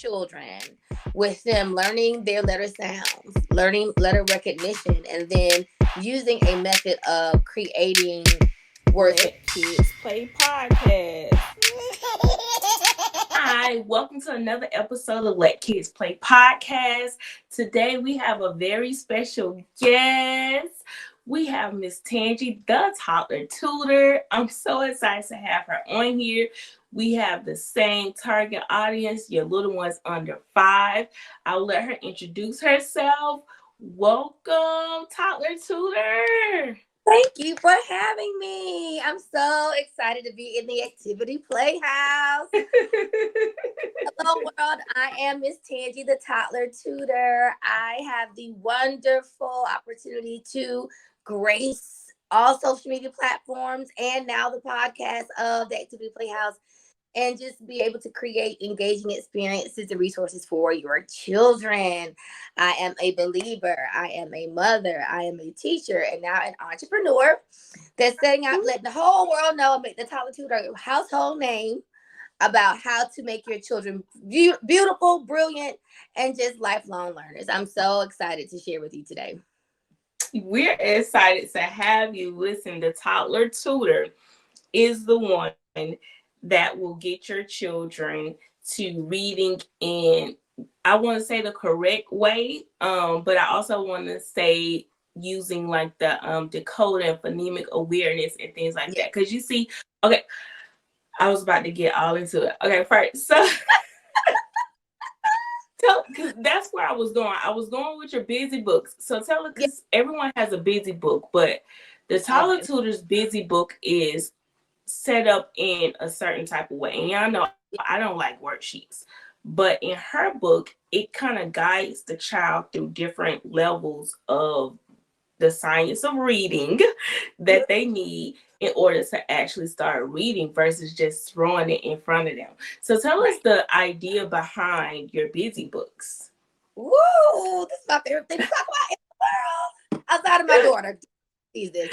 children with them learning their letter sounds, learning letter recognition, and then using a method of creating words. Let Kids Play podcast. Hi, welcome to another episode of Let Kids Play podcast. Today we have a very special guest. We have Miss Tangee, the Toddler Tutor. I'm so excited to have her on here. We have the same target audience, your little ones under 5. I'll let her introduce herself. Welcome, Toddler Tutor. Thank you for having me. I'm so excited to be in the Activity Playhouse. Hello, world. I am Miss Tangee, the Toddler Tutor. I have the wonderful opportunity to grace all social media platforms and now the podcast of the Activity Playhouse and just be able to create engaging experiences and resources for your children. I am a believer. I am a mother. I am a teacher and now an entrepreneur that's setting out, letting the whole world know, make the Toddler Tutor a household name about how to make your children beautiful, brilliant, and just lifelong learners. I'm so excited to share with you today. We're excited to have you. Listen, the Toddler Tutor is the one that will get your children to reading in, I want to say, the correct way, but I also want to say using like the decode and phonemic awareness and things like that. Because you see, okay, I was about to get all into it. Okay, first, so because that's where I was going. I was going with your busy books. So tell it, because everyone has a busy book, but the Toddler Tutor's busy book is set up in a certain type of way. And y'all know I don't like worksheets, but in her book, it kind of guides the child through different levels of the science of reading that they need in order to actually start reading versus just throwing it in front of them. So tell us the idea behind your busy books. Woo! This is my favorite thing to talk about in the world. Outside of my daughter. Sees this.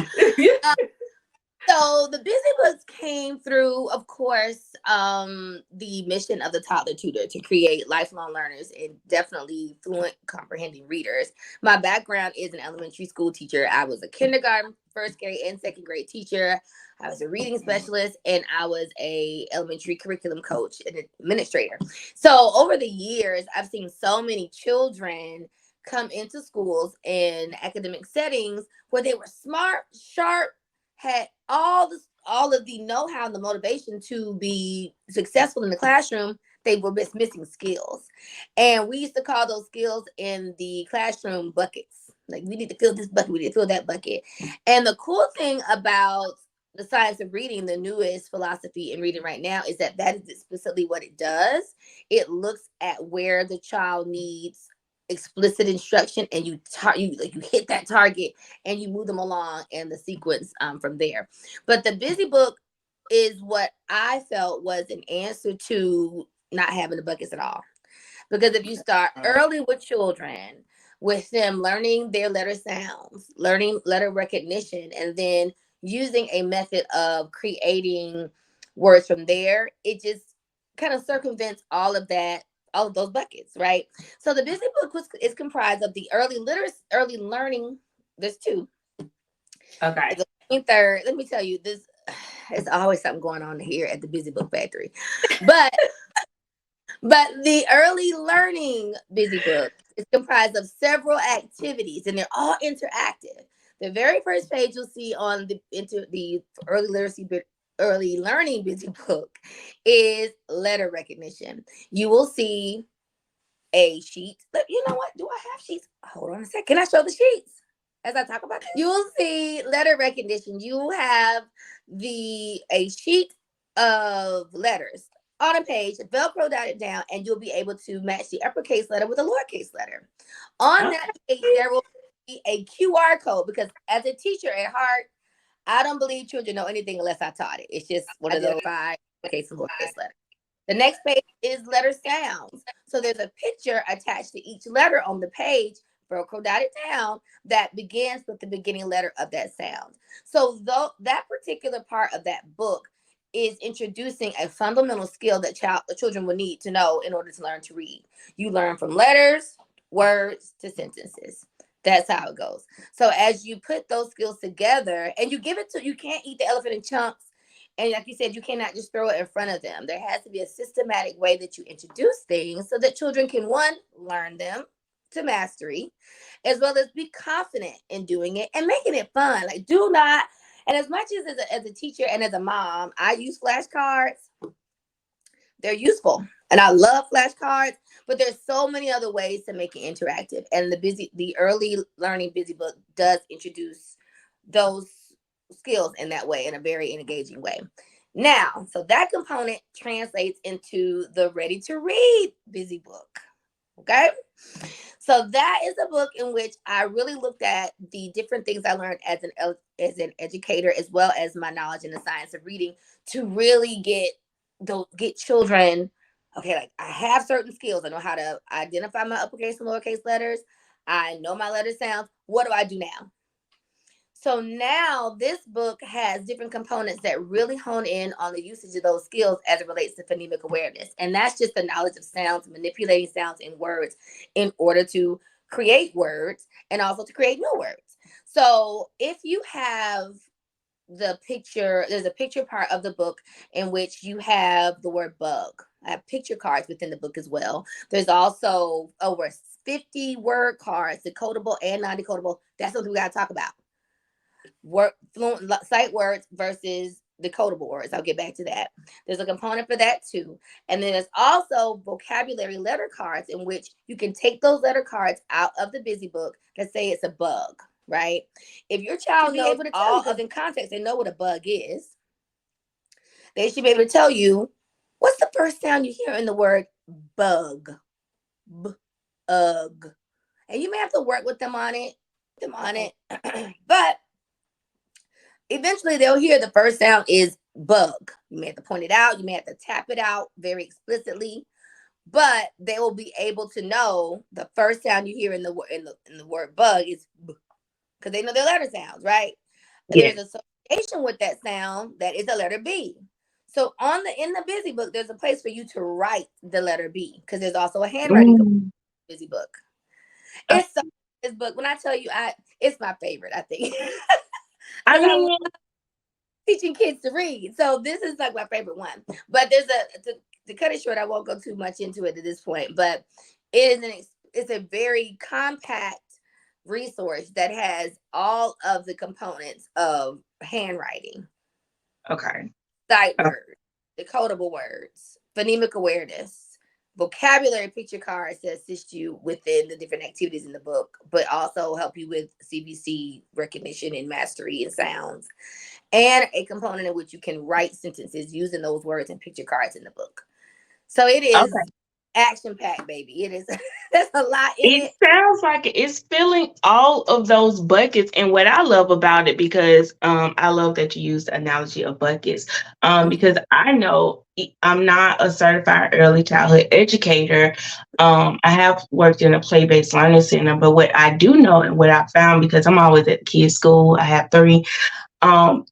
So the busy books came through, of course, the mission of the Toddler Tutor to create lifelong learners and definitely fluent comprehending readers. My background is an elementary school teacher. I was a kindergarten, first grade, and second grade teacher. I was a reading specialist, and I was a elementary curriculum coach and administrator. So over the years, I've seen so many children come into schools in academic settings where they were smart, sharp, had all of the know-how and the motivation to be successful in the classroom. They were just missing skills, and we used to call those skills in the classroom buckets. Like, we need to fill this bucket, we need to fill that bucket. And the cool thing about the science of reading, the newest philosophy in reading right now, is that is explicitly what it does. It looks at where the child needs explicit instruction, and you hit that target and you move them along in the sequence from there. But the busy book is what I felt was an answer to not having the buckets at all, because if you start early with children, with them learning their letter sounds, learning letter recognition, and then using a method of creating words from there, it just kind of circumvents all of those buckets, right? So the busy book is comprised of the early learning. There's 2. Okay. Third, let me tell you, this there's always something going on here at the Busy Book Factory. But the early learning busy book is comprised of several activities, and they're all interactive. The very first page you'll see on the early learning busy book is letter recognition. You will see a sheet. But you know what? Do I have sheets? Hold on a second. Can I show the sheets as I talk about this? You will see letter recognition. You will have a sheet of letters on a page, Velcro dotted down, and you'll be able to match the uppercase letter with a lowercase letter. On that page, there will be a QR code, because as a teacher at heart, I don't believe children know anything unless I taught it. It's just one of those uppercase and lowercase letters. The next page is letter sounds. So there's a picture attached to each letter on the page, Velcro dotted down, that begins with the beginning letter of that sound. So that particular part of that book is introducing a fundamental skill that children will need to know in order to learn to read. You learn from letters, words to sentences. That's how it goes. So as you put those skills together and you give it to, you can't eat the elephant in chunks. And like you said, you cannot just throw it in front of them. There has to be a systematic way that you introduce things so that children can, one, learn them to mastery, as well as be confident in doing it and making it fun. Like, do not, and as much as a teacher and as a mom, I use flashcards. They're useful. And I love flashcards, but there's so many other ways to make it interactive. And the early learning busy book does introduce those skills in that way, in a very engaging way. Now, so that component translates into the ready to read busy book. Okay. So that is a book in which I really looked at the different things I learned as an educator, as well as my knowledge in the science of reading, to really get children. Okay, like I have certain skills. I know how to identify my uppercase and lowercase letters. I know my letter sounds. What do I do now? So now this book has different components that really hone in on the usage of those skills as it relates to phonemic awareness. And that's just the knowledge of sounds, manipulating sounds in words in order to create words and also to create new words. So if you have the picture, there's a picture part of the book in which you have the word bug. I have picture cards within the book as well. There's also over 50 word cards, decodable and non-decodable. That's something we got to talk about. Fluent sight words versus decodable words. I'll get back to that. There's a component for that too. And then there's also vocabulary letter cards in which you can take those letter cards out of the busy book. Let's say it's a bug, right? If your child knows able to all of in context, they know what a bug is. They should be able to tell you what's the first sound you hear in the word bug. Bug. And you may have to work with them on it. But eventually they'll hear the first sound is bug. You may have to point it out. You may have to tap it out very explicitly, but they will be able to know the first sound you hear in the word bug is b, because they know their letter sounds, right? Yeah. There's association with that sound that is a letter B. So in the busy book, there's a place for you to write the letter B, because there's also a handwriting busy book. It's this book. When I tell you, it's my favorite, I think. I love teaching kids to read. So this is like my favorite one. But there's to cut it short, I won't go too much into it at this point. But it's a very compact resource that has all of the components of handwriting. Okay. Sight words, decodable words, phonemic awareness, vocabulary picture cards to assist you within the different activities in the book, but also help you with CBC recognition and mastery and sounds, and a component in which you can write sentences using those words and picture cards in the book. So it is action-packed, baby. It is. There's a lot in it. It sounds like it's filling all of those buckets. And what I love about it, because I love that you use the analogy of buckets, because I know I'm not a certified early childhood educator. I have worked in a play-based learning center, but what I do know and what I found, because I'm always at kids' school, I have 3.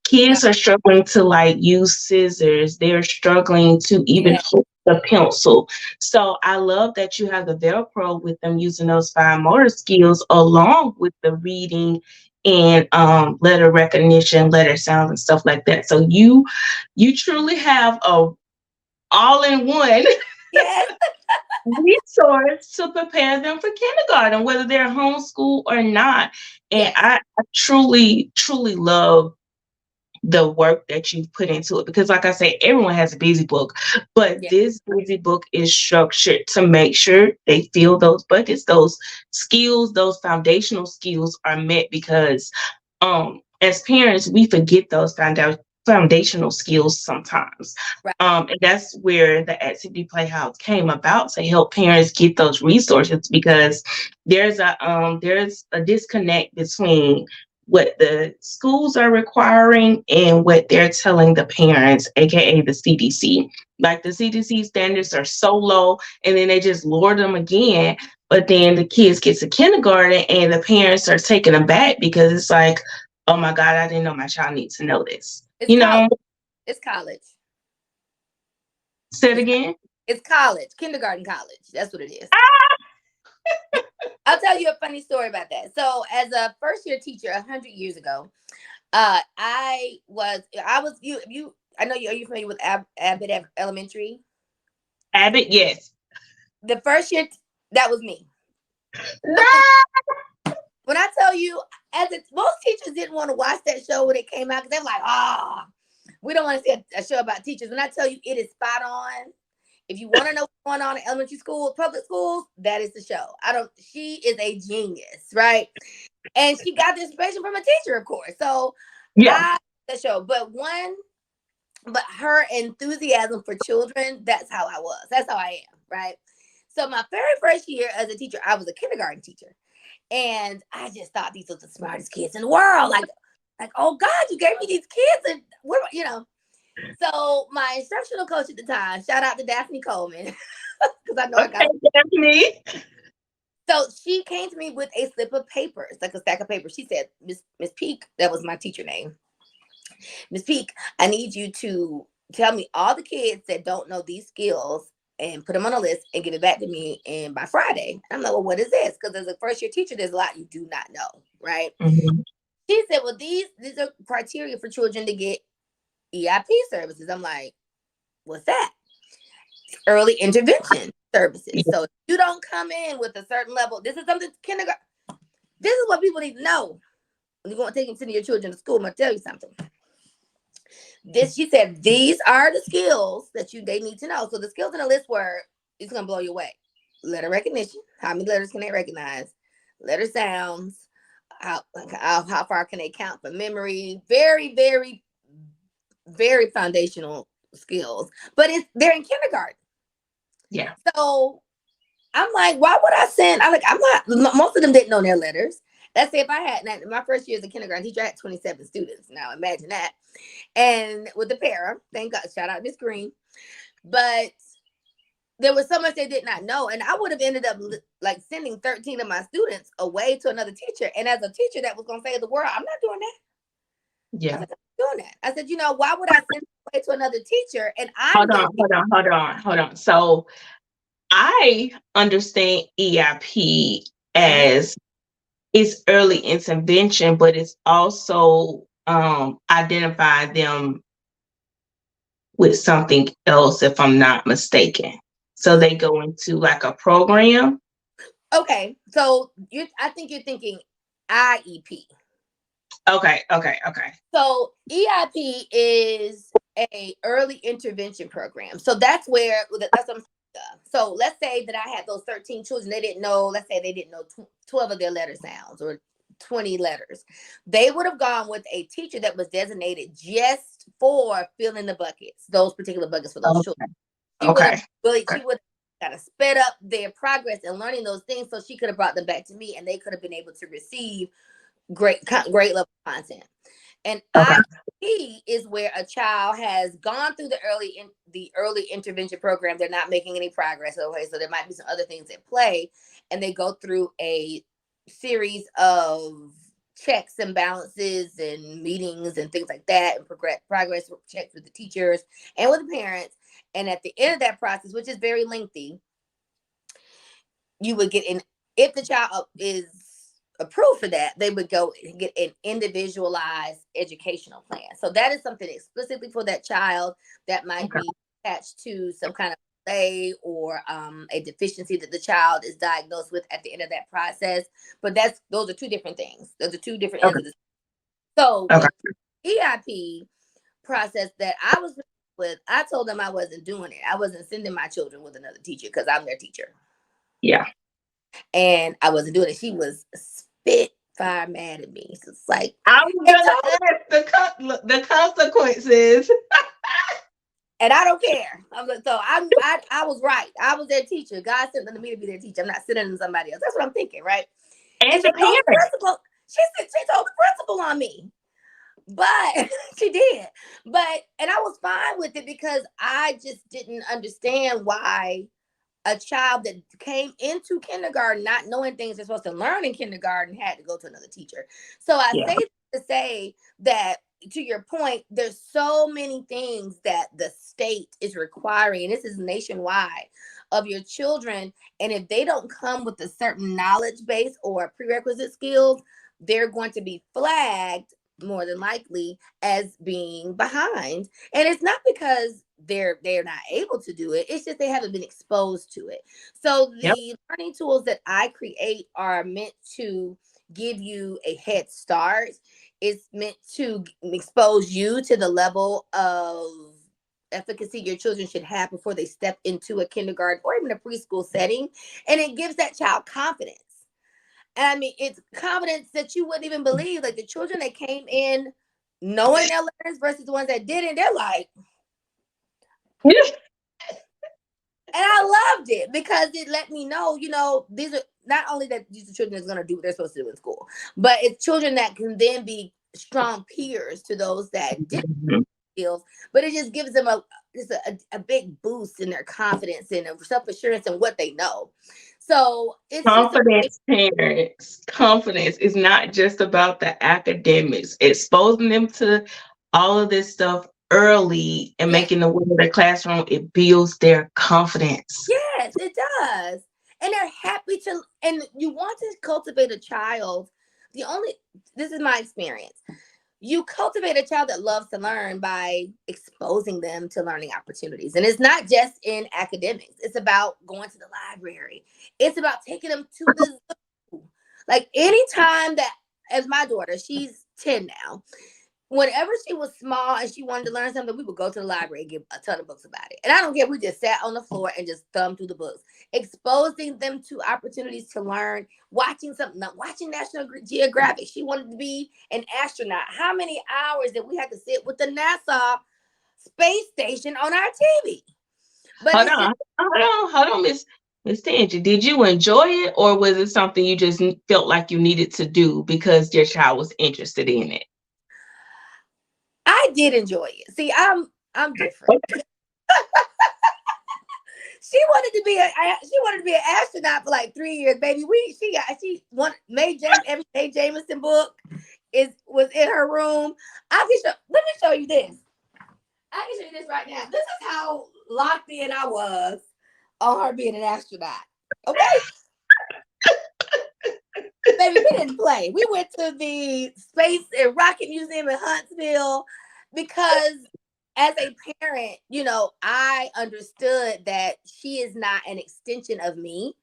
Kids are struggling to like use scissors. They're struggling to even hold the pencil. So I love that you have the Velcro with them using those fine motor skills along with the reading and letter recognition, letter sounds and stuff like that. So you truly have a all-in-one resource to prepare them for kindergarten, whether they're homeschooled or not. And I truly, truly love the work that you've put into it, because like I say, everyone has a busy book, but this busy book is structured to make sure they fill those buckets, those skills, those foundational skills are met, because as parents we forget those foundational skills sometimes. And that's where the Activity Playhouse came about, to help parents get those resources, because there's a disconnect between what the schools are requiring and what they're telling the parents, aka the CDC. Like the CDC standards are so low, and then they just lower them again. But then the kids get to kindergarten and the parents are taken aback, because it's like, oh my God, I didn't know my child needs to know this. It's college. Say it again. It's college, kindergarten, college. That's what it is. Ah! I'll tell you a funny story about that. So, as a first year teacher 100 years ago, I was you. I know you. Are you familiar with Abbott Elementary? Abbott, yes. The first year, that was me. No! When I tell you, most teachers didn't want to watch that show when it came out because they're like, we don't want to see a show about teachers. When I tell you, it is spot on. If you want to know what's going on in elementary schools, public schools, that is the show. She is a genius, right? And she got the inspiration from a teacher, of course. So Yeah. the show, but her enthusiasm for children, that's how I was. That's how I am, right? So my very first year as a teacher, I was a kindergarten teacher. And I just thought these were the smartest kids in the world. Like, oh God, you gave me these kids, and So my instructional coach at the time, shout out to Daphne Coleman, because I know I got Daphne. So she came to me with a slip of paper. It's like a stack of paper. She said, Miss Peek, that was my teacher name. Miss Peek, I need you to tell me all the kids that don't know these skills and put them on a list and give it back to me and by Friday. I'm like, well, what is this? Because as a first year teacher, there's a lot you do not know, right? Mm-hmm. She said, well, these are criteria for children to get EIP services. I'm like, what's that? Early intervention services. Yeah. So if you don't come in with a certain level, this is something kindergarten. This is what people need to know. When you're going to take and send your children to school, I'm going to tell you something. She said, these are the skills that they need to know. So the skills in the list were, it's going to blow you away. Letter recognition. How many letters can they recognize? Letter sounds. How far can they count for memory? Very, very, very foundational skills. But they're in kindergarten. Yeah. So I'm like, why would I send? Most of them didn't know their letters. Let's say if I had my first year as a kindergarten teacher, I had 27 students. Now imagine that. And with the para, thank God, shout out Miss Green. But there was so much they did not know. And I would have ended up like sending 13 of my students away to another teacher. And as a teacher that was going to save the world, I'm not doing that. Yeah. I'm not doing that. I said, why would I send away to another teacher? And Hold on. So I understand EIP as it's early intervention, but it's also identify them with something else, if I'm not mistaken. So they go into like a program. Okay, so I think you're thinking IEP. Okay. So EIP is a early intervention program. So that's what I'm saying. So let's say that I had those 13 children. Let's say they didn't know 12 of their letter sounds or 20 letters. They would have gone with a teacher that was designated just for filling the buckets, those particular buckets for those children. She would have kind of sped up their progress in learning those things, so she could have brought them back to me and they could have been able to receive great level content. And IEP is where a child has gone through the early intervention program. They're not making any progress. Okay, so there might be some other things at play, and they go through a series of checks and balances and meetings and things like that, and progress checks with the teachers and with the parents. And at the end of that process, which is very lengthy, you would get in. If the child is approved for that, they would go and get an individualized educational plan. So that is something explicitly for that child that might be attached to some kind of delay or a deficiency that the child is diagnosed with at the end of that process. But those are two different things. Those are two different ends of the. So with the EIP process that I was with, I told them I wasn't doing it. I wasn't sending my children with another teacher because I'm their teacher. Yeah. And I wasn't doing it. She was spitfire mad at me. So it's like, I was gonna ask the consequences. And I don't care. I'm like, so I was right. I was their teacher. God sent them to me to be their teacher. I'm not sending them to somebody else. That's what I'm thinking, right? And the principal, she told the principal on me. But she did. And I was fine with it because I just didn't understand why a child that came into kindergarten not knowing things they're supposed to learn in kindergarten had to go to another teacher. So I say to say that to your point, there's so many things that the state is requiring, and this is nationwide, of your children. And if they don't come with a certain knowledge base or prerequisite skills, they're going to be flagged more than likely as being behind. And it's not because they're not able to do it, it's just they haven't been exposed to it. So Yep. the learning tools that I create are meant to give you a head start. It's meant to expose you to the level of efficacy your children should have before they step into a kindergarten or even a preschool setting. And it gives that child confidence. And I mean, it's confidence that you wouldn't even believe. Like the children that came in knowing their letters versus the ones that didn't, they're like, and I loved it because it let me know, these are not only that these are children that's going to do what they're supposed to do in school, but it's children that can then be strong peers to those that didn't skills. But it just gives them a big boost in their confidence and self-assurance and what they know. So it's just Confidence, parents. Confidence is not just about the academics. Exposing them to all of this stuff early and yeah, making them aware of the classroom, it builds their confidence. yes, it does. And they're happy to, and you want to cultivate a child. The only, this is my experience. You cultivate a child that loves to learn by exposing them to learning opportunities. And it's not just in academics, it's about going to the library, it's about taking them to the zoo. Like anytime that, as my daughter, she's 10 now, whenever she was small and she wanted to learn something, we would go to the library and give a ton of books about it. And I don't care, we just sat on the floor and just thumbed through the books, exposing them to opportunities to learn, watching something, watching National Geographic. She wanted to be an astronaut. How many hours did we have to sit with the NASA space station on our TV? But Hold it's just, on, hold on, Miss Tangee. Did you enjoy it, or was it something you just felt like you needed to do because your child was interested in it? I did enjoy it. See, I'm different. She wanted to be an astronaut for like 3 years, baby. She wanted every May Jameson book was in her room. Let me show you this. I can show you this right now. This is how locked in I was on her being an astronaut. Okay, baby, we didn't play. We went to the Space and Rocket Museum in Huntsville because as a parent, I understood that she is not an extension of me.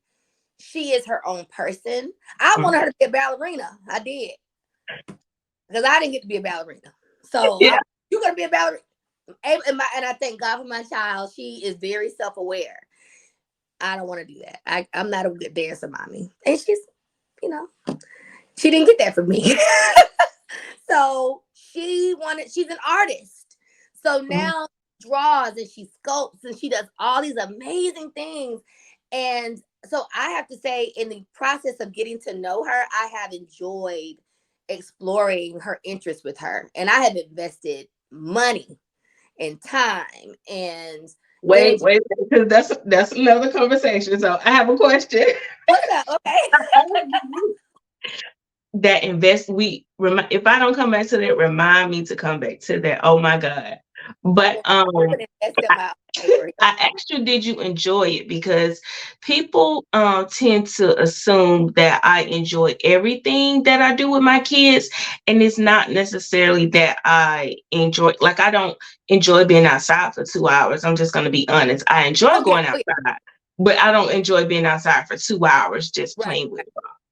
She is her own person. I wanted her to be a ballerina. I did. Because I didn't get to be a ballerina. So Yeah. you're going to be a ballerina. And I thank God for my child. She is very self-aware. I don't want to do that. I'm not a good dancer, mommy. And she's, she didn't get that from me. So she's an artist. So now she draws and she sculpts and she does all these amazing things. And so I have to say, in the process of getting to know her, I have enjoyed exploring her interests with her. And I have invested money and time and Wait, energy. because that's another conversation. So I have a question. What's up? Okay. That invest we remind if I don't come back to that, remind me to come back to that. Oh my God. But I'm gonna invest in my paper. I asked you, did you enjoy it? Because people tend to assume that I enjoy everything that I do with my kids. And it's not necessarily that I enjoy, like, I don't enjoy being outside for 2 hours. I'm just going to be honest. I enjoy Okay. going outside, but I don't enjoy being outside for 2 hours just Right. playing with.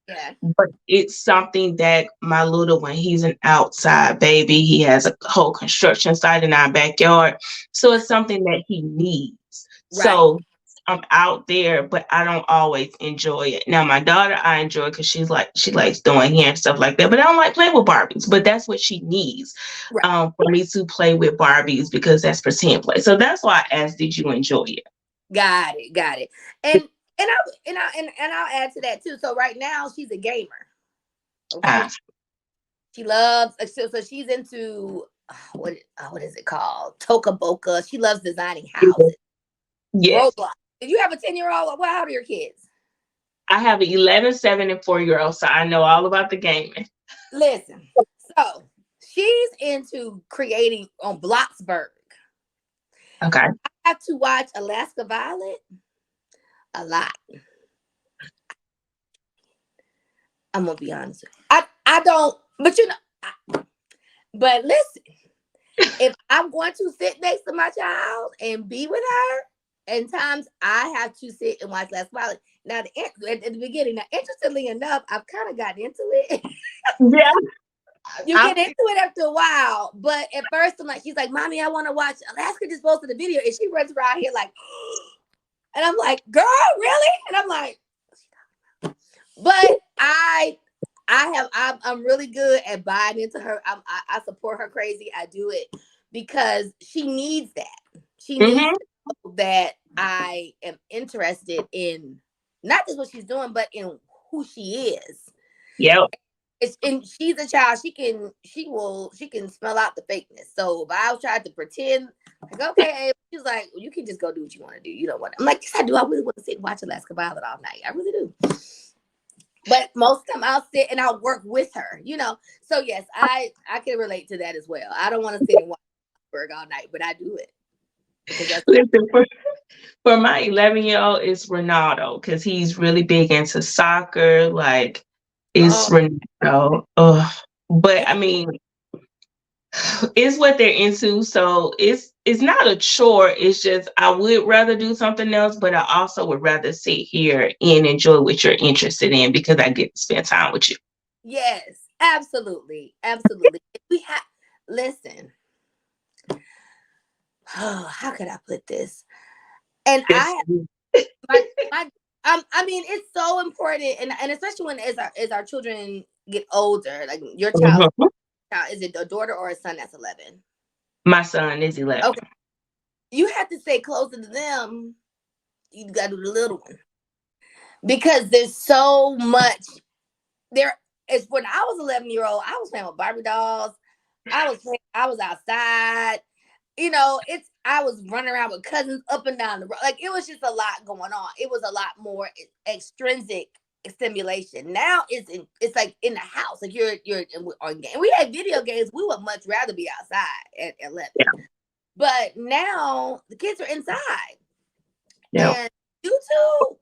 Yeah. But it's something that my little one, he's an outside baby. He has a whole construction site in our backyard. So it's something that he needs. Right. So I'm out there, but I don't always enjoy it. Now, my daughter, I enjoy because she likes doing hair and stuff like that. But I don't like playing with Barbies. But that's what she needs Right. for me to play with Barbies because that's pretend play. So that's why I asked, did you enjoy it? Got it. Got it. And I'll add to that too. So right now she's a gamer. Okay. Ah, She loves so she's into what is it called? Toka Boca. She loves designing houses. yes. Roblox. Did you have a 10-year-old? How old are your kids? I have an 11, 7, and 4-year-old, so I know all about the gaming. Listen. So she's into creating on Bloxburg. Okay. I have to watch Alaska Violet a lot. I'm gonna be honest. I don't, but but listen, if I'm going to sit next to my child and be with her, and times I have to sit and watch Last Violet. Now, at the beginning, now, interestingly enough, I've kind of gotten into it. Yeah. You get into it after a while, but at first I'm like, she's like, "Mommy, I want to watch." Alaska just posted a video, and she runs around here like, and I'm like, "Girl, really?" And I'm like, but I'm really good at buying into her. I support her crazy. I do it because she needs that. She needs to know that I am interested in not just what she's doing, but in who she is. Yep. And she's a child. She can smell out the fakeness. So if I tried to pretend like, okay, she's like, well, you can just go do what you want to do. You don't want. I'm like, yes, I do. I really want to sit and watch Alaska Violet all night. I really do. But most of the time I'll sit and I'll work with her, So yes, I can relate to that as well. I don't want to sit and watch Berg all night, but I do it because that's Listen, for my 11-year-old, it's Ronaldo because he's really big into soccer. Like, it's Ronaldo. Ugh. But I mean, it's what they're into, so it's not a chore. It's just I would rather do something else, but I also would rather sit here and enjoy what you're interested in because I get to spend time with you. Yes, absolutely. We have listen. Oh, how could I put this? And Yes. I mean, it's so important, and especially when as our children get older, like your child, is it a daughter or a son that's 11? My son is 11. Okay, you have to stay closer to them. You got to do the little one because there's so much there. Is when I was 11-year-old, I was playing with Barbie dolls. I was outside. I was running around with cousins up and down the road. Like, it was just a lot going on. It was a lot more extrinsic stimulation. Now it's like in the house. Like you're on game. We had video games. We would much rather be outside at 11. Yeah. But now the kids are inside. Yeah. And YouTube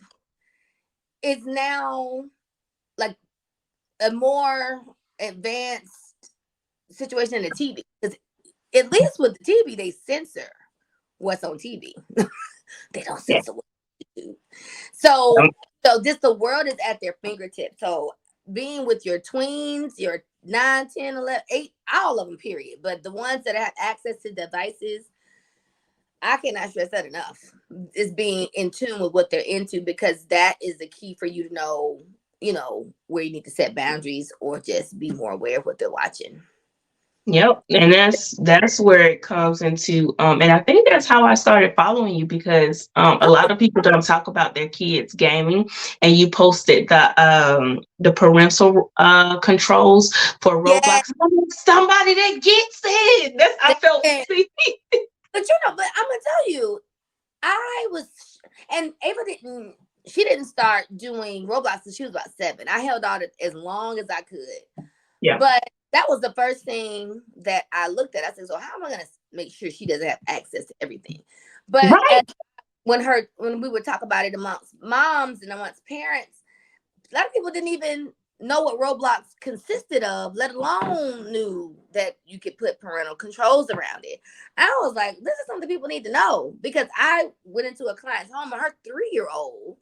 is now like a more advanced situation than the TV. Because at least with the TV, they censor what's on TV. They don't censor what you do. So just the world is at their fingertips. So being with your tweens, your 9, 10, 11, 8, all of them, period. But the ones that have access to devices, I cannot stress that enough. Is being in tune with what they're into, because that is the key for you to know, where you need to set boundaries or just be more aware of what they're watching. Yep. And that's where it comes into and I think that's how I started following you because a lot of people don't talk about their kids gaming, and you posted the parental controls for Roblox. Somebody that gets it. I felt but I'm gonna tell you, and Ava didn't start doing Roblox until she was about 7. I held on as long as I could. Yeah. But that was the first thing that I looked at. I said, so how am I going to make sure she doesn't have access to everything? But when we would talk about it amongst moms and amongst parents, a lot of people didn't even know what Roblox consisted of, let alone knew that you could put parental controls around it. I was like, this is something people need to know, because I went into a client's home and her 3-year-old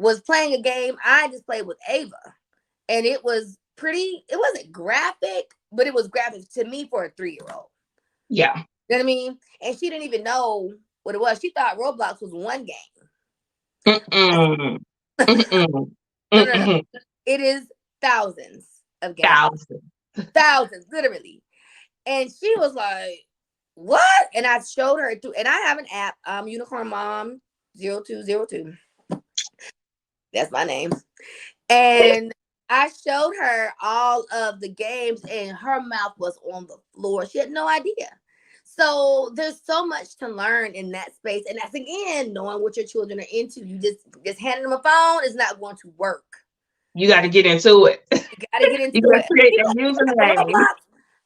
was playing a game I just played with Ava. And it was it wasn't graphic, but it was graphic to me for a 3-year-old. Yeah. You know what I mean? And she didn't even know what it was. She thought Roblox was one game. No. It is thousands of games. Thousands, literally. And she was like, what? And I showed her through, and I have an app, Unicorn Mom 0202. That's my name. And I showed her all of the games, and her mouth was on the floor. She had no idea. So there's so much to learn in that space. And that's, again, knowing what your children are into. You just handing them a phone is not going to work. You got to get into it. You gotta get You into got to it. create She that like, "You got the username. Roblox?"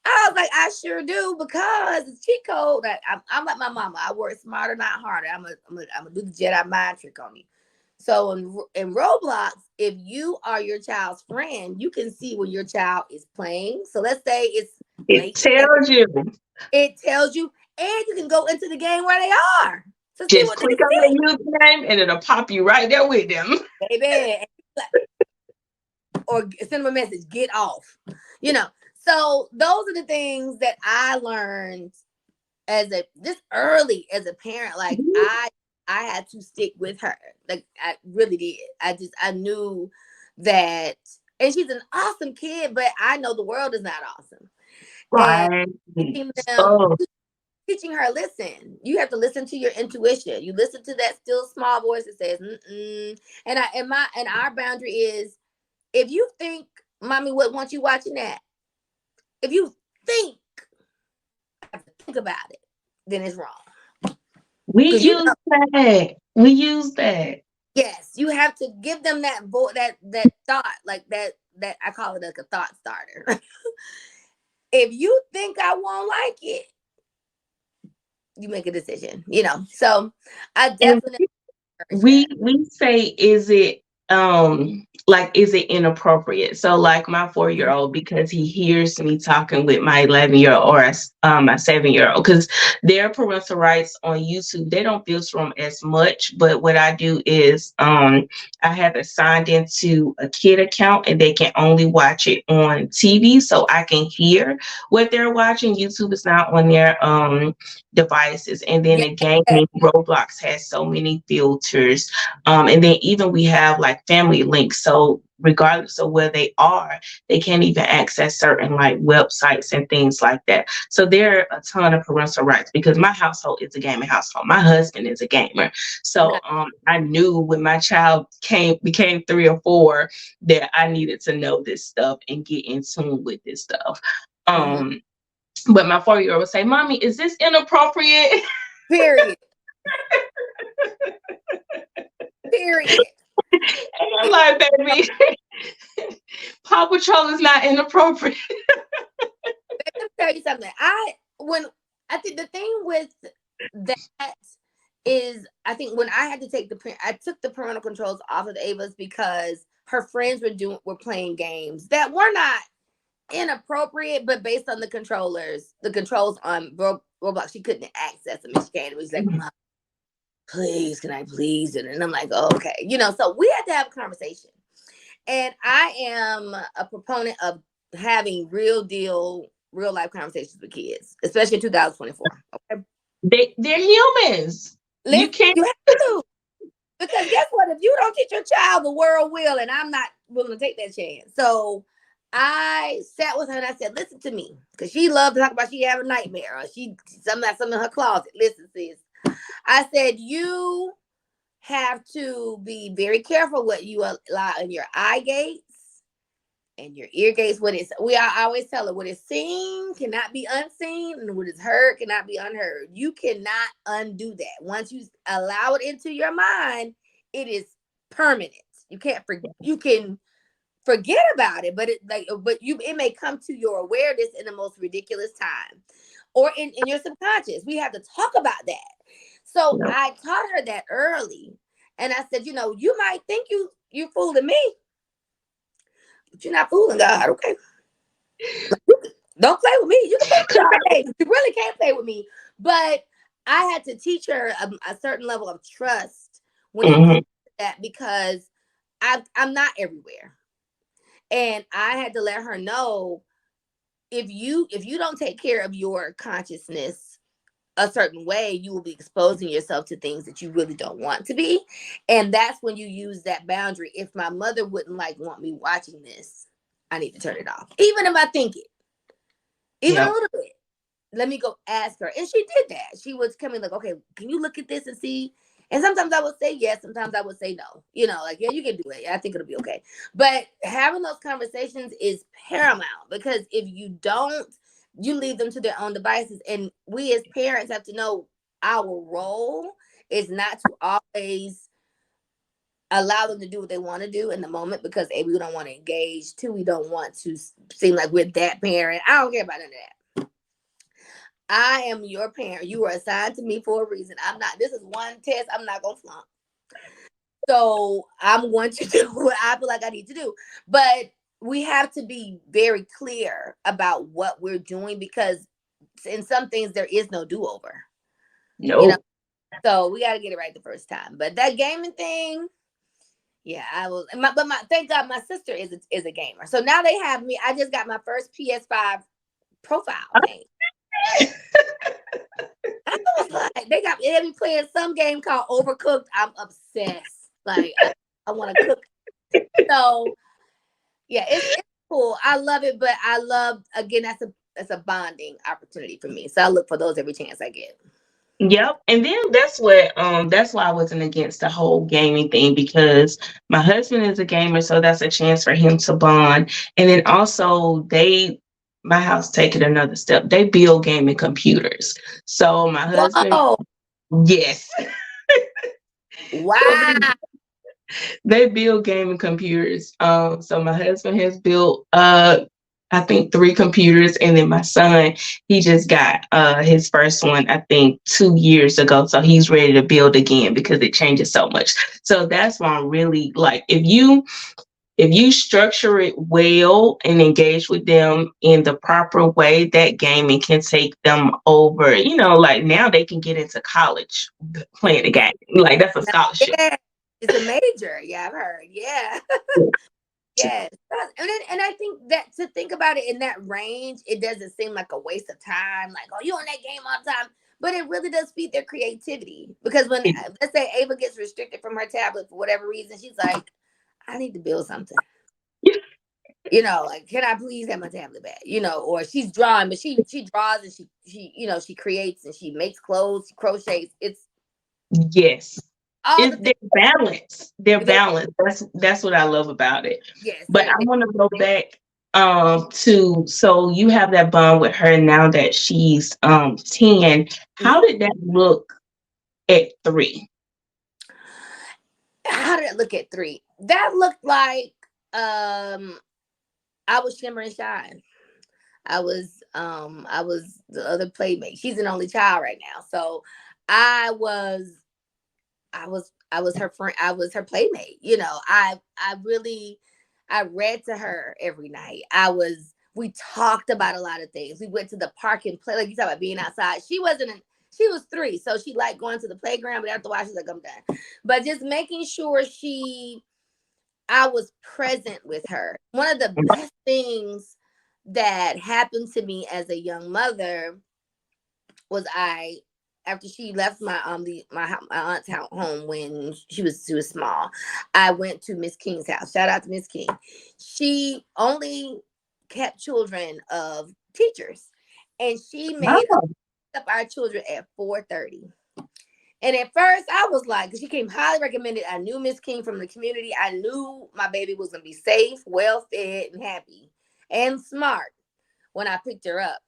I was like, "I sure do because it's cheat code." I'm like my mama. I work smarter, not harder. I'm gonna do the Jedi mind trick on you. So in Roblox, if you are your child's friend, you can see when your child is playing. So let's say it's It late game. tells you. It tells you, and you can go into the game where they are to see Just what they click on see, the username and it'll pop you right there with them. baby. Or send them a message, get off. You know. So those are the things that I learned as a just early as a parent. Like I had to stick with her. Like I really did. I knew that, and she's an awesome kid, but I know the world is not awesome. And Right. teaching them, So, teaching her, listen, you have to listen to your intuition. You listen to that still small voice that says, mm-mm. And our boundary is, if you think mommy would want you watching that, if you think I have to think about it, then it's wrong. we Because use that. We use that. yes, you have to give them that thought, like that I call it like a thought starter. If you think I won't like it, you make a decision, you know. So I And definitely encourage we that. we say, is it like, is it inappropriate? So like my 4-year-old, because he hears me talking with my 11-year-old or my 7-year-old, because their parental rights on YouTube, they don't filter them as much. But what I do is I have it signed into a kid account and they can only watch it on TV, so I can hear what they're watching. YouTube is not on their devices. And then Yeah. the gaming, Roblox has so many filters. And then even we have like family links. So regardless of where they are, they can't even access certain like websites and things like that. So there are a ton of parental rights because my household is a gaming household. My husband is a gamer. So Not, I knew when my child became 3 or 4 that I needed to know this stuff and get in tune with this stuff. mm-hmm. But my 4-year-old would say, "Mommy, is this inappropriate?" Period. Period. And I'm like, "Baby, Paw Patrol is not inappropriate." Let me tell you something. I think the thing with that is, I think when I had to I took the parental controls off of the Avas because her friends were playing games that were not inappropriate, but based on the controls on Roblox, she couldn't access them. And she came to me, she's like, "Mom, please, can I please?" And I'm like, oh, okay, you know. So we had to have a conversation, and I am a proponent of having real deal, real life conversations with kids, especially in 2024. Okay, They're humans. You listen, can't. you have to, because guess what? If you don't teach your child, the world will, and I'm not willing to take that chance. So I sat with her and I said, "Listen to me," because she loved to talk about she have a nightmare or she something in her closet. Listen, sis. I said, you have to be very careful what you allow in your eye gates and your ear gates. I always tell her, what is seen cannot be unseen, and what is heard cannot be unheard. You cannot undo that. Once you allow it into your mind, it is permanent. You can forget about it, it may come to your awareness in the most ridiculous time, or in your subconscious. We have to talk about that. So No. I taught her that early, and I said, you might think you fooling me, but you're not fooling God. Okay, don't play with me. You can play with me all day, but you really can't play with me. But I had to teach her a certain level of trust when it comes Mhm. to that, because I'm not everywhere. And I had to let her know, if you don't take care of your consciousness a certain way, you will be exposing yourself to things that you really don't want to be. And that's when you use that boundary. If my mother wouldn't want me watching this, I need to turn it off. Even if I think it, even a Yep. little bit. Let me go ask her. And she did that. She was coming like, okay, can you look at this and see? And sometimes I would say yes, sometimes I would say no. Like, yeah, you can do it. I think it'll be okay. But having those conversations is paramount, because if you don't, you leave them to their own devices. And we as parents have to know our role is not to always allow them to do what they want to do in the moment, because A, we don't want to engage. Two, we don't want to seem like we're that parent. I don't care about none of that. I am your parent. You were assigned to me for a reason. I'm not, this is one test I'm not going to flunk. So I'm going to do what I feel like I need to do. But we have to be very clear about what we're doing, because in some things there is no do-over. You know, No. so we got to get it right the first time. But that gaming thing, yeah, I will. But thank God my sister is a gamer. So now they have me. I just got my first PS5 profile name. I was like, they got me playing some game called Overcooked. I'm obsessed. Like I want to cook. So yeah, it's cool. I love it, but I love, again, that's a bonding opportunity for me. So I look for those every chance I get. Yep. And then that's why I wasn't against the whole gaming thing, because my husband is a gamer, so that's a chance for him to bond. And then also my house take it another step. They build gaming computers. So my husband, Whoa! yes. So Wow! they build gaming computers. So my husband has built I think 3 computers, and then my son, he just got his first one, I think 2 years ago. So he's ready to build again because it changes so much. So that's why I'm really like, if you structure it well and engage with them in the proper way, that gaming can take them over. Like now they can get into college playing the game. Like that's a scholarship. Yeah, it's a major. Yeah, I've heard. Yeah. Yes. And I think that, to think about it in that range, it doesn't seem like a waste of time. Like, oh, you on that game all the time. But it really does feed their creativity. Because when, let's say, Ava gets restricted from her tablet for whatever reason, she's like, I need to build something. Like, can I please have my tablet back? Or she's drawing, but she draws, and she creates, and she makes clothes, she crochets. It's Yes. all the It's things. their balance. Their They're, balance. That's what I love about it. yes, But I want to go back to, so you have that bond with her now that she's 10. How mhm. did that look at 3? How did it look at 3? That looked like, I was Shimmer and Shine. I was the other playmate. She's an only child right now. So I was I was her friend. I was her playmate. I read to her every night. We talked about a lot of things. We went to the park and play, like you talk about being outside. She was 3, so she liked going to the playground, but after a while she's like, I'm done. But just making sure I was present with her. One of the best things that happened to me as a young mother was, after she left my aunt's home when she was small, I went to Miss King's house. Shout out to Miss King. She only kept children of teachers, and she made Oh, up our children at 4:30. And at first, I was like, because she came highly recommended. I knew Miss King from the community. I knew my baby was going to be safe, well fed, and happy, and smart when I picked her up.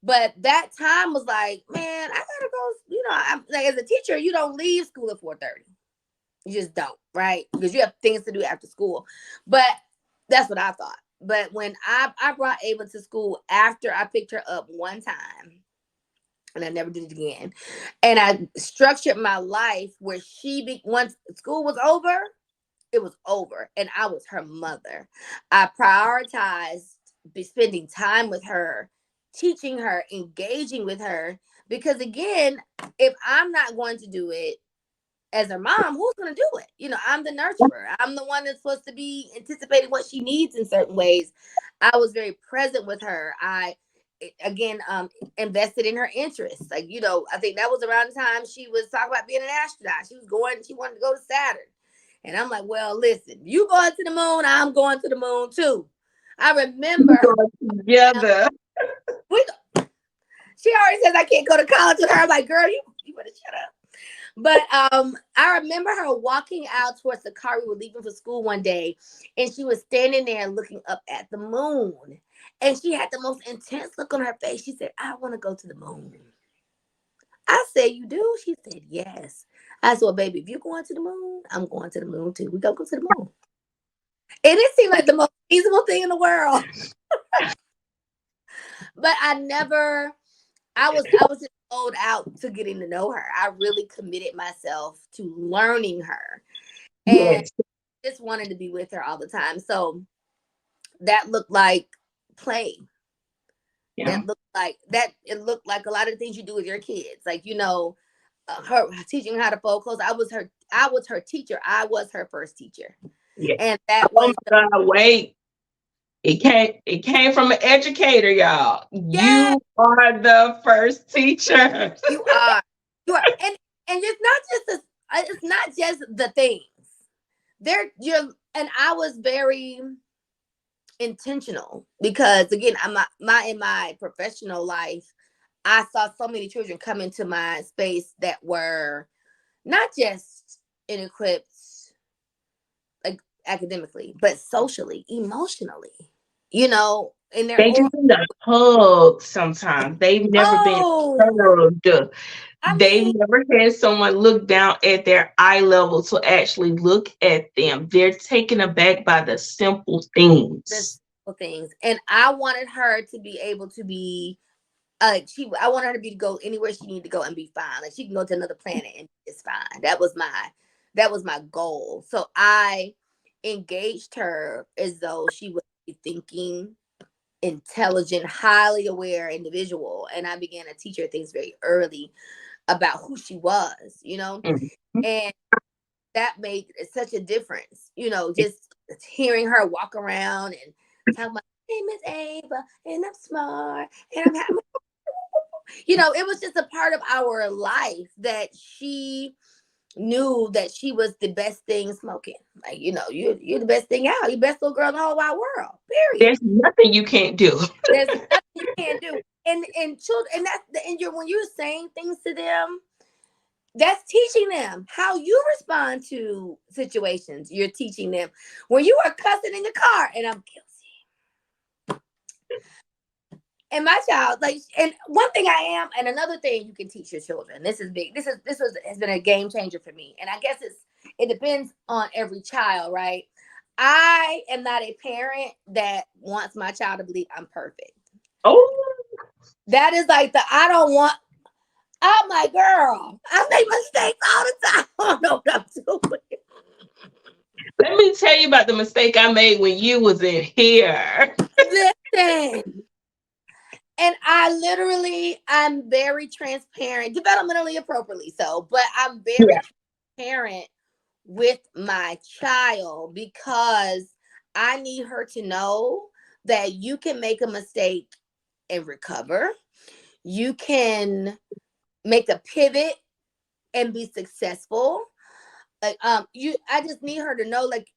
But that time was like, man, I gotta go. I'm like, as a teacher, you don't leave school at 4:30. You just don't, right? Because you have things to do after school. But that's what I thought. But when I brought Ava to school after I picked her up one time, and I never did it again. And I structured my life where once school was over, it was over, and I was her mother. I prioritized spending time with her, teaching her, engaging with her, because again, if I'm not going to do it as her mom, who's going to do it? I'm the nurturer. I'm the one that's supposed to be anticipating what she needs in certain ways. I was very present with her. I again invested in her interests. Like, I think that was around the time she was talking about being an astronaut. She wanted to go to Saturn. And I'm like, well, listen, you going to the moon, I'm going to the moon too. I remember her. together. We, she already says I can't go to college with her. I'm like, girl, you better shut up. But I remember her walking out towards the car. We were leaving for school one day, and she was standing there looking up at the moon. And she had the most intense look on her face. She said, I want to go to the moon. I said, you do? She said, yes. I said, well, baby, if you're going to the moon, I'm going to the moon too. We go to the moon. And it seemed like the most feasible thing in the world. But I was just sold out to getting to know her. I really committed myself to learning her and Yes. just wanted to be with her all the time. So that looked like play. Yeah. That looked like that. It looked like a lot of things you do with your kids. Like, her teaching how to fold clothes. I was her teacher. I was her first teacher. Yeah. And that Oh was my God, wait. It came from an educator, y'all. yeah, You are the first teacher. you are. You are. And it's not just the things. You're and I was very intentional because again, I'm my in my professional life, I saw so many children come into my space that were not just inequipped like academically, but socially, emotionally, in their They own. just need a hug sometimes. They've never been Oh, heard. I They've mean, never had someone look down at their eye level to actually look at them. They're taken aback by the simple the things. simple things, and I wanted her to be able to be I want her to be to go anywhere she needed to go and be fine. Like she can go to another planet and it's fine. That was my goal. So I engaged her as though she was a thinking, intelligent, highly aware individual, and I began to teach her things very early about who she was. Mhm. And that made such a difference. Just hearing her walk around and talk about, hey, Miss Ava, and I'm smart, and I'm happy. It was just a part of our life that she knew that she was the best thing smoking. Like, you're the best thing out. You're the best little girl in the whole wide world. Period. There's nothing you can't do. There's nothing you can't do. And children, and that's when you're saying things to them, that's teaching them how you respond to situations. You're teaching them when you are cussing in the car, and I'm guilty. And my child, like, and one thing I am, and another thing you can teach your children. This is big. Has been a game changer for me. And I guess it depends on every child, right? I am not a parent that wants my child to believe I'm perfect. Oh, That is like I don't want. I'm my girl. I make mistakes all the time. I don't know what I'm doing. let me tell you about the mistake I made when you was in here. Listen, and I'm very transparent, developmentally appropriately so, but I'm very Yeah. transparent with my child because I need her to know that you can make a mistake and recover. You can make a pivot and be successful. Like I just need her to know, like,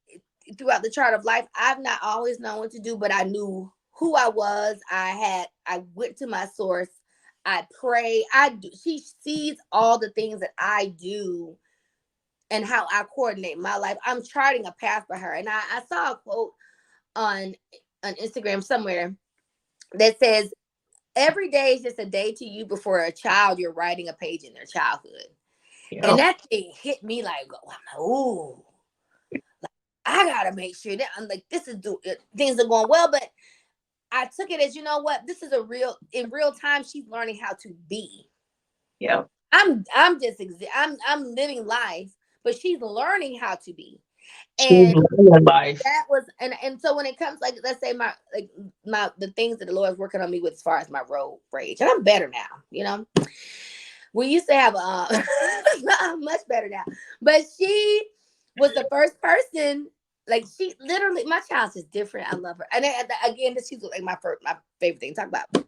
throughout the chart of life, I've not always known what to do, but I knew who I was. I went to my source. I pray. She sees all the things that I do and how I coordinate my life. I'm charting a path for her. And I saw a quote on Instagram somewhere that says, every day is just a day to you before a child, you're writing a page in their childhood. And Yeah. that thing hit me like, I'm like, ooh, I gotta make sure that I'm like, things are going well. But I took it as, you know what, this is in real time, she's learning how to be. Yeah. I'm just I'm living life, but she's learning how to be. She's And living life. that was and so when it comes, like, let's say my the things that the Lord's working on me with as far as my road rage, and I'm better now. We used to have I'm much better now. But she was the first person, like, she literally, my child's just different. I love her. And then, again, she's like my favorite thing to talk about.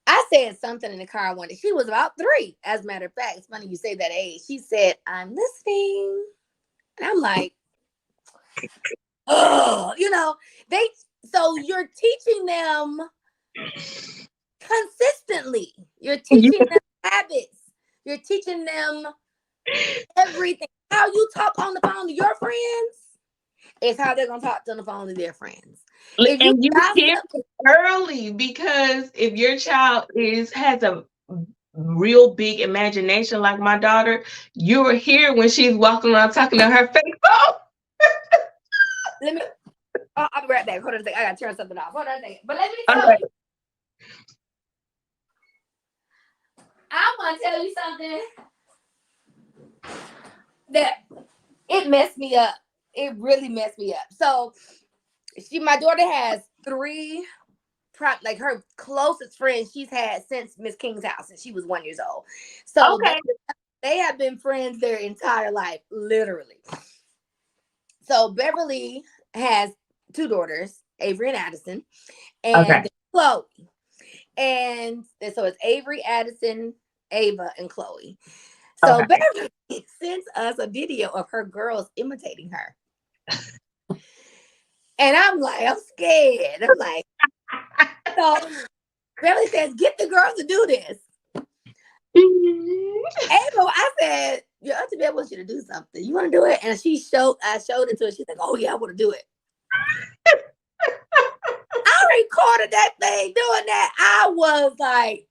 I said something in the car one day. She was about 3. As a matter of fact, it's funny you say that age. She said, I'm listening. And I'm like, oh, they so you're teaching them consistently. You're You- teaching them habits. You're teaching them everything. How you talk on the phone to your friends is how they're gonna talk on the phone to their friends. If you and you hear gossip, it early because if your child has a real big imagination like my daughter, you will hear when she's walking around talking to her face off. Let me. I'll be right back. Hold on a second. I gotta turn something off. Hold on a second. But let me All tell right. you. I'm gonna tell you something that it messed me up. It really messed me up. So my daughter has three, like her closest friends she's had since Miss King's house since she was 1 year old. So Okay. they have been friends their entire life, literally. So Beverly has two daughters, Avery and Addison, Okay. and Chloe. And so it's Avery, Addison, Ava, and Chloe. So Okay. Beverly sends us a video of her girls imitating her. And I'm like, I'm scared. I'm like, so Beverly says, get the girls to do this. Ava, I said, your auntie Bev wants you to do something. You want to do it? And I showed it to her. She's like, oh yeah, I want to do it. I recorded that thing doing that. I was like,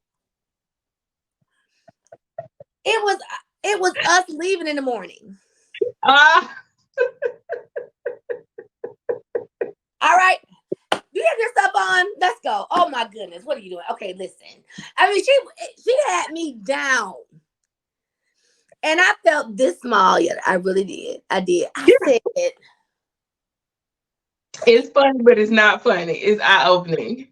it was us leaving in the morning. Uh, All right. You have your stuff on. Let's go. Oh my goodness. What are you doing? Okay, listen. I mean, she had me down. And I felt this small, yet I really did. I did. I said, it's funny, but it's not funny. It's eye opening.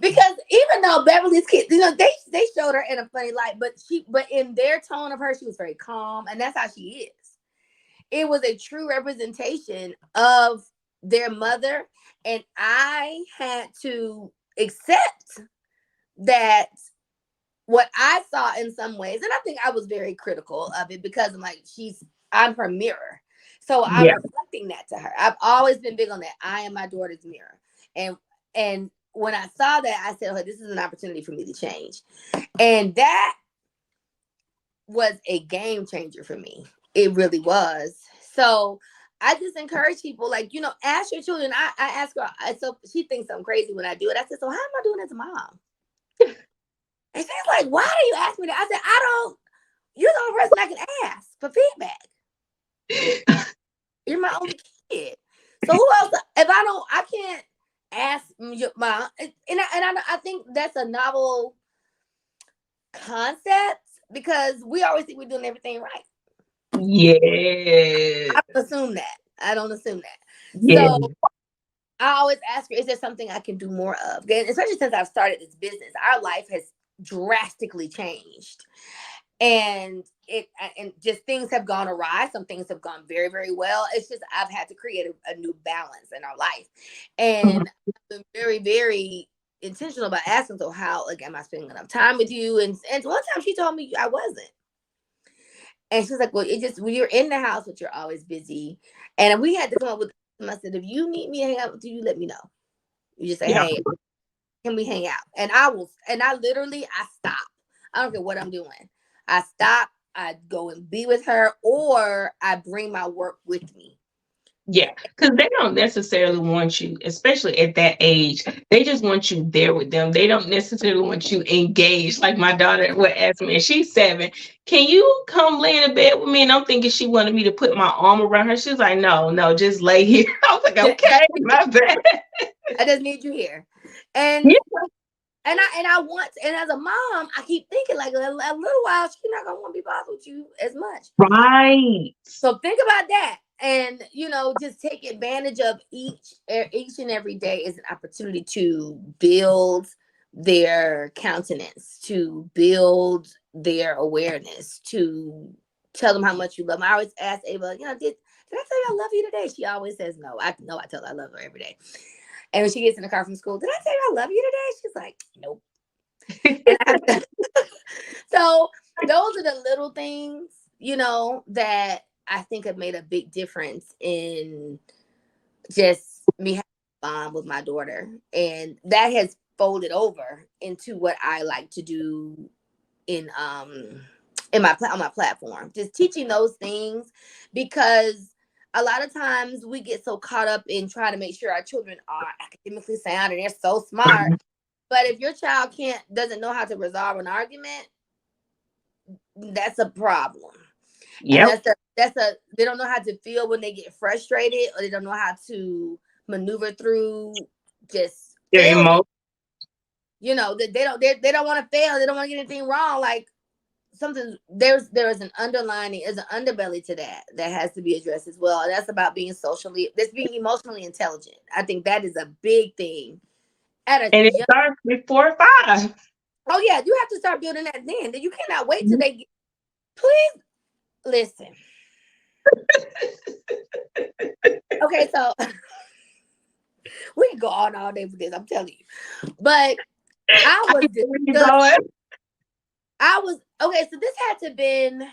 because even though Beverly's kids, they showed her in a funny light, but in their tone of her, she was very calm, and that's how she is. It was a true representation of their mother, and I had to accept that what I saw in some ways, and I think I was very critical of it because I'm her mirror. So I'm Yeah. reflecting that to her. I've always been big on that. I am my daughter's mirror. And when I saw that, I said, okay, this is an opportunity for me to change. And that was a game changer for me. It really was. So I just encourage people, ask your children. I ask her, so she thinks I'm crazy when I do it. I said, so how am I doing as a mom? And she's like, why do you ask me that? I said, you're the only person I can ask for feedback. You're my only kid. So who else? If I can't ask your mom. I think that's a novel concept because we always think we're doing everything right. Yeah. I don't assume that. Yeah. So I always ask her, is there something I can do more of? And especially since I've started this business, our life has drastically changed. And just things have gone awry. Some things have gone very, very well. It's just I've had to create a new balance in our life. And I've been very, very intentional about asking, so how, am I spending enough time with you? And one time she told me I wasn't. And she's like, well, when you're in the house, but you're always busy. And we had to come up with, I said, if you need me to hang out with you, let me know. You just say, Yeah. hey, can we hang out? And I literally, I stop. I don't care what I'm doing. I stop, I go and be with her, or I bring my work with me. Yeah, because they don't necessarily want you, especially at that age. They just want you there with them. They don't necessarily want you engaged. Like my daughter would ask me, and she's 7. Can you come lay in the bed with me? And I'm thinking she wanted me to put my arm around her. She's like, no, just lay here. I was like, okay, my bad. I just need you here. And Yeah. and as a mom, I keep thinking like a little while, she's not gonna want to be bothered with you as much. Right. So think about that. And just take advantage of each and every day is an opportunity to build their countenance, to build their awareness, to tell them how much you love them. I always ask Ava, did I tell you I love you today? She always says no. I know I tell her I love her every day. And when she gets in the car from school, did I tell you I love you today? She's like, nope. So those are the little things, that I think have made a big difference in just me having a bond with my daughter. And that has folded over into what I like to do on my platform. Just teaching those things, because a lot of times we get so caught up in trying to make sure our children are academically sound and they're so smart. But if your child doesn't know how to resolve an argument, that's a problem. And Yep. they don't know how to feel when they get frustrated, or they don't know how to maneuver through just Their failure. emotion. They don't want to fail. They don't want to get anything wrong. Like something there is an underlining, is an underbelly to that has to be addressed as well. And that's about that's being emotionally intelligent. I think that is a big thing at a And it young. starts before 5. Oh yeah, you have to start building that then. You cannot wait till they get. Please listen. Okay, so we can go on all day with this. I'm telling you, but I I was can see where you're disgusted. going. I was okay. So this had to been.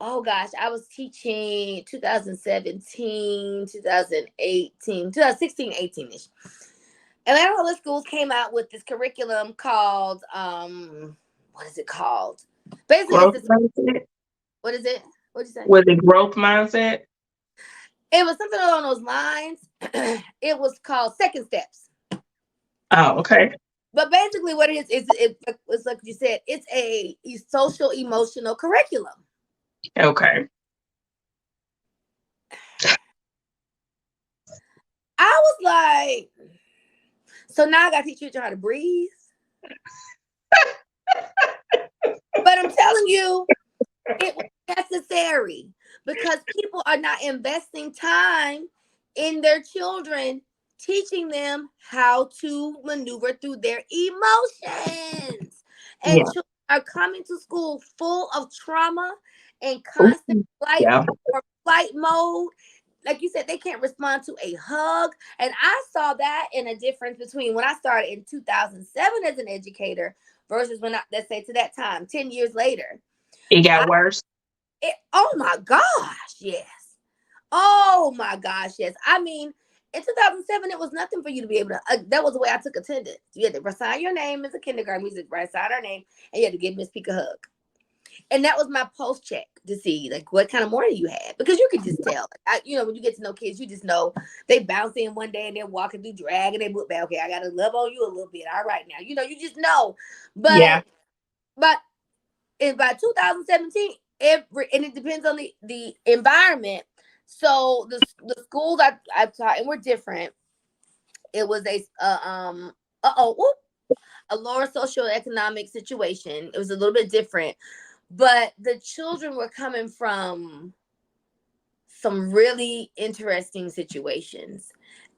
Oh gosh, I was teaching 2017, 2018, 2016, 18ish. Atlanta Public Schools came out with this curriculum called what is it called? Basically, it's Growth this. mindset. What is it? What'd you say? Was it growth mindset? It was something along those lines. It was called Second Steps. Oh, okay. But basically, what it is it's like you said, it's a social emotional curriculum. Okay. I was like, so now I got to teach you how to breathe. But I'm telling you, it was necessary because people are not investing time in their children, teaching them how to maneuver through their emotions. And Yeah. children are coming to school full of trauma and Ooh, constant flight yeah. or flight mode. Like you said, they can't respond to a hug. And I saw that in a difference between when I started in 2007 as an educator versus when let's say to that time, 10 years later. It I, got worse. oh my gosh, yes. Oh my gosh, yes. I mean, in 2007, it was nothing for you to be able to. That was the way I took attendance. You had to sign your name as a kindergarten. We had to sign our name, and you had to give Miss Peek a hug. And that was my post check to see like what kind of morning you had, because you could just tell. When you get to know kids, you just know they bounce in one day and they're walking through drag and they look back. Okay, I gotta love on you a little bit. All right, now you just know. Yeah. But and by 2017, and it depends on the environment. So the schools I taught and were different. It was a lower socioeconomic situation. It was a little bit different, but the children were coming from some really interesting situations,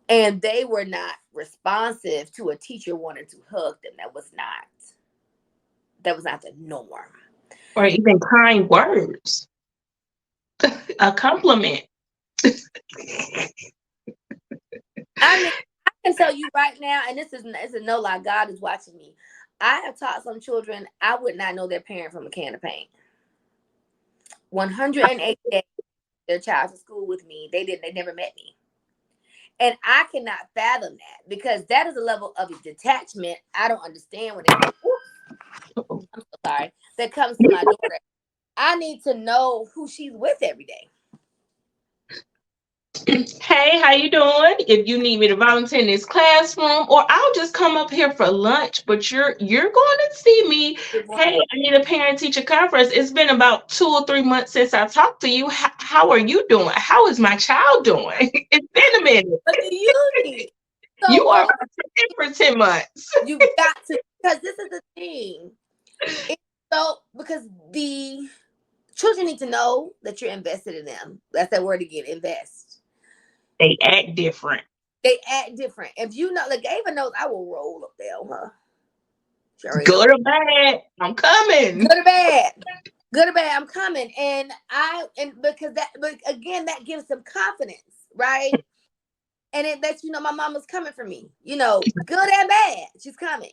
and they were not responsive to a teacher wanting to hug them. That was not the norm. Or even kind words. A compliment. I mean, I can tell you right now, and it's a no lie. God is watching me. I have taught some children I would not know their parent from a can of paint. 180 days their child to school with me. They never met me. And I cannot fathom that, because that is a level of detachment I don't understand when it comes. I'm so sorry. That comes to my daughter. I need to know who she's with every day. Hey, how you doing? If you need me to volunteer in this classroom, or I'll just come up here for lunch, but you're going to see me. Hey, I need a parent teacher conference. It's been about 2 or 3 months since I talked to you. How are you doing? How is my child doing? It's been a minute. What do you need? So You are what for 10 months. you got to, because this is the thing. Because the children need to know that you're invested in them. That's that word again, invest. They act different. They act different. If you know, like Ava knows, I will roll up there on her. She already knows. Good or bad, I'm coming. Good or bad. Good or bad, I'm coming. And because but again, that gives them confidence, right? And it lets you know my mama's coming for me. Good and bad. She's coming.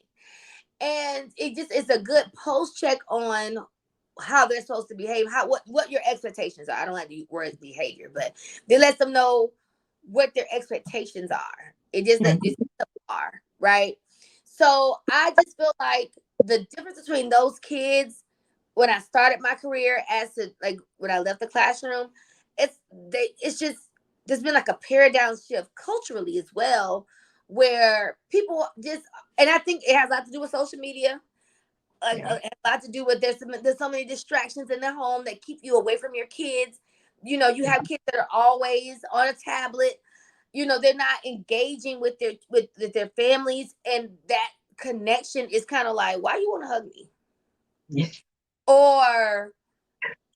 And it's a good post check on how they're supposed to behave, what your expectations are. I don't like the word behavior, but they let them know what their expectations are. It just that it's are right. So I just feel like the difference between those kids when I started my career as to like when I left the classroom, it's just there's been like a paradigm shift culturally as well, where people just, and I think it has a lot to do with social media. Yeah. a lot to do with there's so many distractions in the home that keep you away from your kids. You have kids that are always on a tablet. They're not engaging with their families, and that connection is kind of like, why you want to hug me? Yeah. Or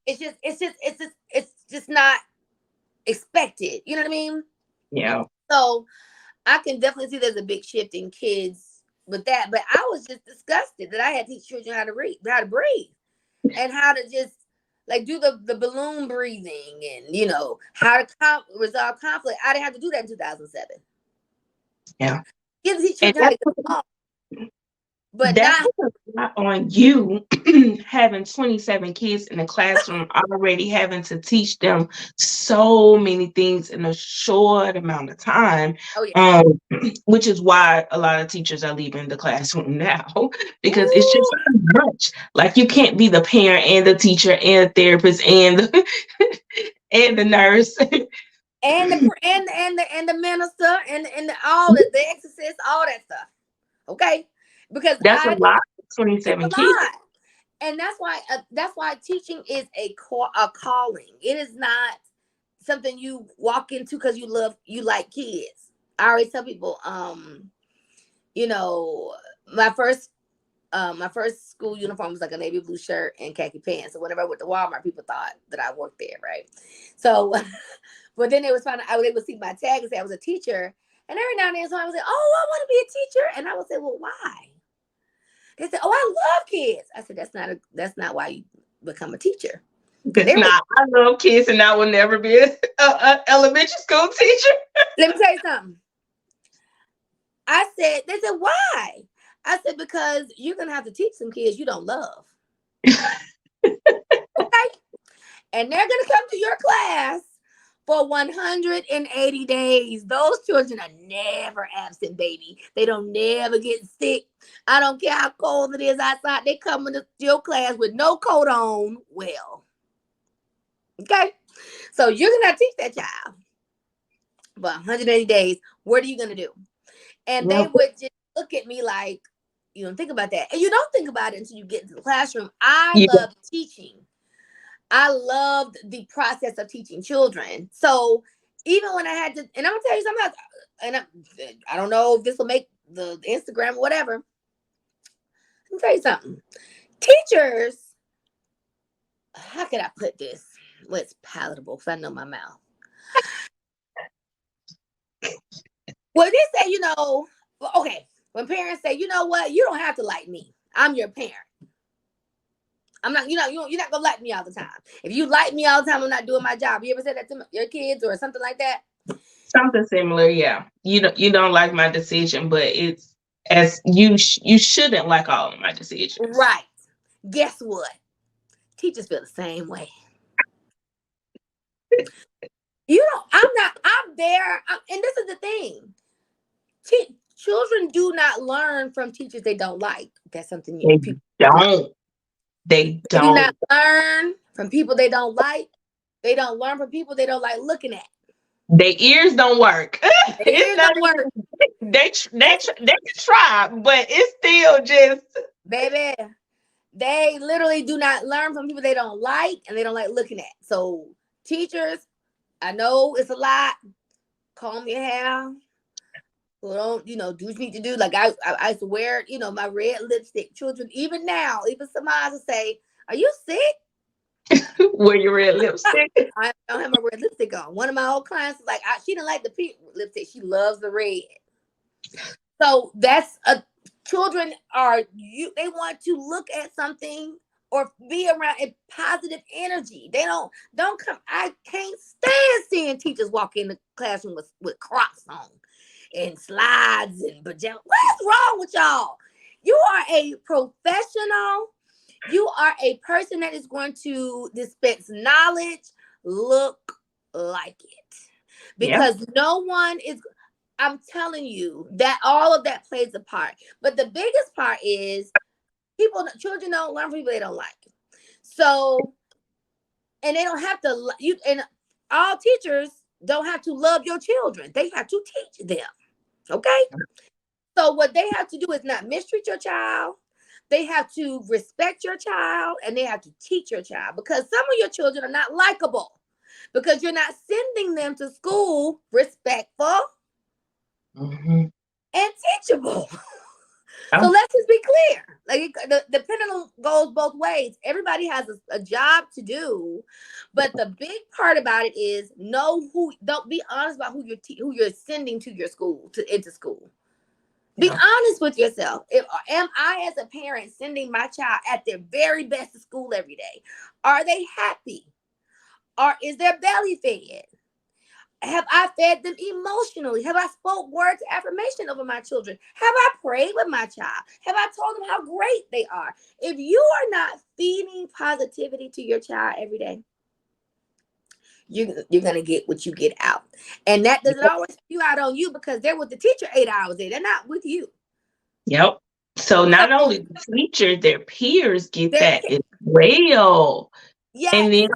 it's just not expected. You know what I mean? Yeah. So I can definitely see there's a big shift in kids with that. But I was just disgusted that I had to teach children how to breathe, and how to just like do the balloon breathing, and how to resolve conflict. I didn't have to do that in 2007. Yeah. Kids teach And children how to get along, but that's not not on you having 27 kids in the classroom, already having to teach them so many things in a short amount of time. oh yeah. um which is why a lot of teachers are leaving the classroom now, because it's just Ooh. too much. Like, you can't be the parent and the teacher and the therapist and and the nurse. And the minister and all the exorcist, all that stuff. Okay, because That's a lot. it's a 27 kids. lot. And that's why teaching is a calling. It is not something you walk into because you like kids. I always tell people, you know, my first school uniform was like a navy blue shirt and khaki pants. So whenever I went to Walmart, people thought that I worked there, right? So, but then they was finding I would able to see my tag and say I was a teacher. And every now and then, someone would say, "Oh, I want to be a teacher," and I would say, "Well, why?" They said, "Oh, I love kids." I said, "That's not why you become a teacher." That's They were. not. I love kids, and I will never be a elementary school teacher. Let me tell you something. They said, "Why?" I said, "Because you're gonna have to teach some kids you don't love, okay? And they're gonna come to your class for 180 days. Those children are never absent, baby. They don't never get sick. I don't care how cold it is outside. They come into your class with no coat on. Well, okay? So you're gonna have to teach that child for 180 days. What are you gonna do?" And they Yep. would just look at me like, "You don't think about that." And you don't think about it until you get into the classroom. I Yeah. love teaching. I loved the process of teaching children. So even when I had to, and I'm gonna tell you something else, and I don't know if this will make the Instagram or whatever. Let me tell you something. Teachers, how can I put this? Well, it's palatable because I know my mouth. Well, they say, okay, when parents say, "You know what, you don't have to like me. I'm your parent. I'm not, you're not gonna like me all the time. If you like me all the time, I'm not doing my job." You ever said that to your kids or something like that? Something similar, yeah. You don't like my decision, but it's as you shouldn't like all of my decisions. Right. Guess what? Teachers feel the same way. I'm not, I'm there. And this is the thing. Children do not learn from teachers they don't like. That's something They people do not. don't. They They do not don't. learn from people they don't like. They don't learn from people they don't like looking at. Their ears don't work. Their It's ears not don't work. even, That's they can try, but it's still just baby. They literally do not learn from people they don't like and they don't like looking at. So teachers, I know it's a lot. Comb your hair. Well, don't do what you need to do. Like I used to wear, my red lipstick. Children, even now, even somebody will say, "Are you sick?" wear your red lipstick. I don't have my red lipstick on. One of my old clients was like, she didn't like the pink lipstick. She loves the red. So that's a children are you. They want to look at something or be around a positive energy. They don't come. I can't stand seeing teachers walk in the classroom with Crocs on and slides and pajamas. What's wrong with y'all? You are a professional. You are a person that is going to dispense knowledge. Look like it. Yeah. Because no one is, I'm telling you that all of that plays a part. But the biggest part is children don't learn from people they don't like. So, and they don't have to, and all teachers don't have to love your children. They have to teach them. Okay. So what they have to do is not mistreat your child, They have to respect your child and they have to teach your child, because some of your children are not likable because you're not sending them to school respectful and teachable. So let's just be clear. Like, the pendulum goes both ways. Everybody has a job to do, but the big part about it is don't be honest about who you're sending to your school, into school. Be honest with yourself. Am I, as a parent, sending my child at their very best to school every day? Are they happy? Or is their belly fed? Have I fed them emotionally? Have I spoke words of affirmation over my children? Have I prayed with my child? Have I told them how great they are? If you are not feeding positivity to your child every day, you're going to get what you get out. And that doesn't always spew out on you, because they're with the teacher 8 hours a day. They're not with you. Yep. So not only the teacher, their peers get that as well. Yes. And then,